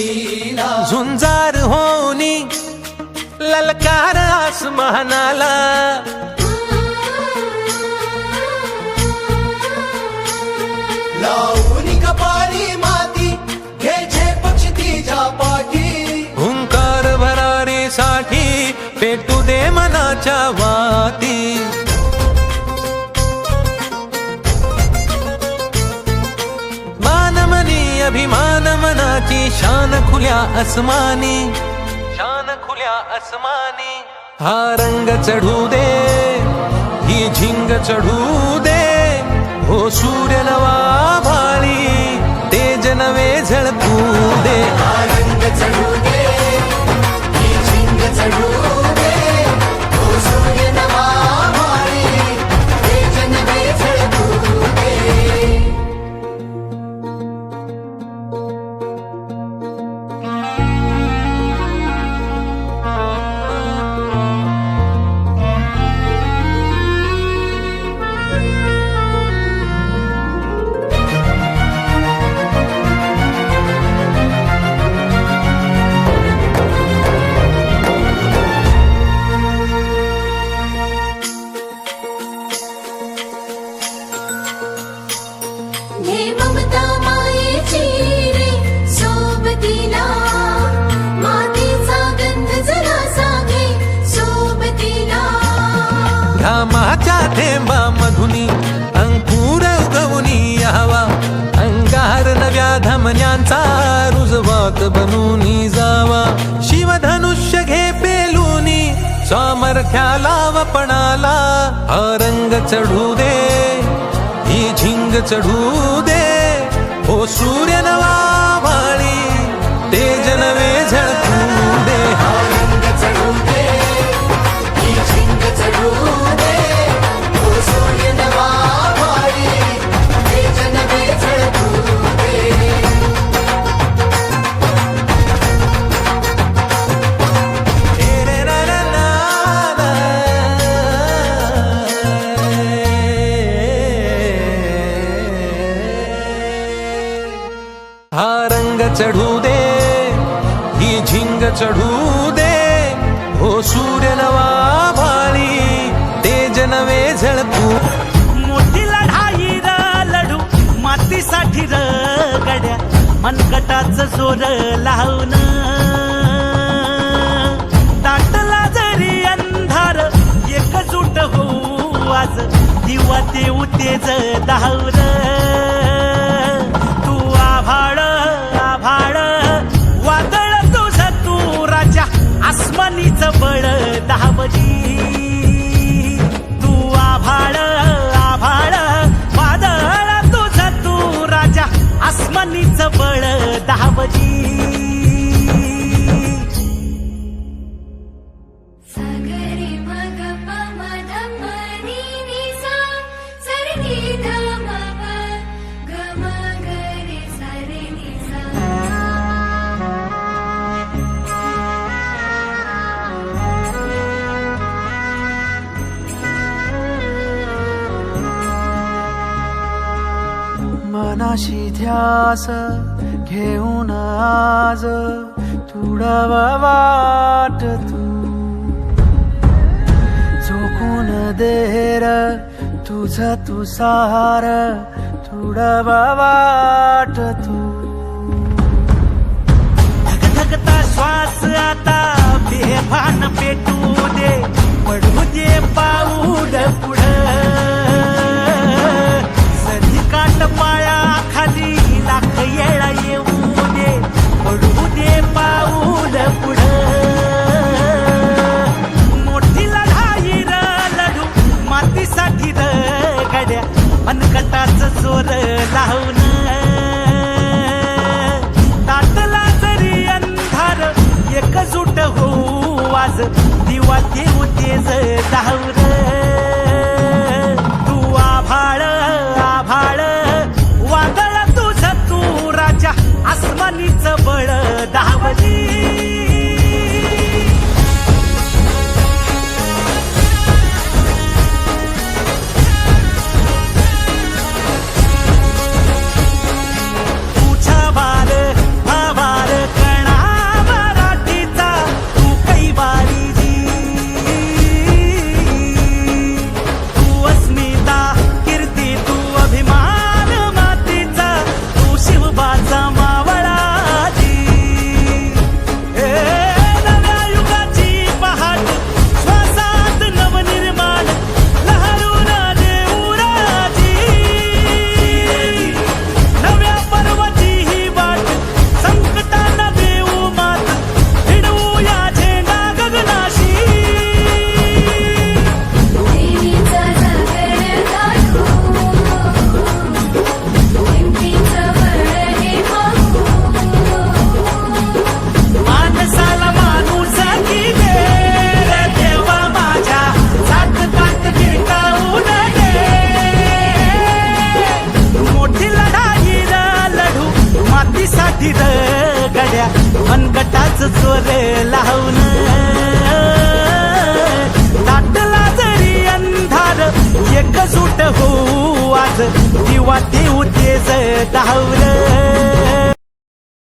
लीला झुंजार होनी ललकार आसमानाला लावणी कपाळी माती घे झेपच तिच्या पाठी हुंकार भरारीसाठी पेटू दे मनाच्या वाती मानमनी अभिमान मनाची शान खुल्या आसमानी शान खुल्या आसमानी हा रंग चढू दे ही झिंग चढू दे हो सूर्य नवा भाळी तेज नवे झळकू दे रंग चढू दे ही झिंग चढू दे तो सूर्य नवा भाळी तेज नवे झळकू दे हे ममता मायेची रे सोबतीला मातीचा गंध जरासा घे सोबतीला घामाच्या थेंबा मधुनी अंकुर उगवूनी यावा अंगार नव्या धमन्यांचा रुजवात बनूनी जावा शिवधनुष्य घे पेलूनी सामर्थ्याला वपणाला हा रंग चढू दे ही झिंग चढू दे हो सूर्य नवा भाळी तेज नवे झळकू दे रंग चढू दे ही झिंग चढू दे तो सूर्य नवा भाळी तेज नवे झळकू दे हा रंग चढू दे ही झिंग चढू दे हो सूर्य नवा भाळी तेज नवे झळकू मोठी लढाई र लढू मातीसाठी र गड्या मनगटाच जोर लावून दाटला जरी अंधार एकजूट होऊ आज दिवा देऊ तेज दावर तू आभाळ आभाळ वादळ तुझ तू राजा आसमानीच बळ दावली तू आभाळ आभाळ वादळ तुझ तू राजा आसमानीच बळ दावली सागरी मग पम धम नी नी सा सरनी धम प ग म ग रे सा रे नी सा मनाशी ध्यास घेऊन आज तुडावा वाट तू झोकून देर तुझ तू सार तुडावा वाट तू धगधगता श्वास आता बेभान पेटू दे पडू दे पाऊल पुढं सरी काट पाया खाली लाख येळा येऊ दे पडू दे पाऊल पुढं मोठी लढाई र लढू मातीसाठी र गड्या मनगटाच जोर लावून दाटला जरी अंधार एकजूट होऊ आज दिवा देऊ तेज दावर तू आभाळ आभाळ वादळ तुझ तू राजा आसमानीच बळ दावली तुझा वार भावार कण वर लावून दाटला जरी अंधार एकजूट होऊ आज दिवा देऊ तेज डावलं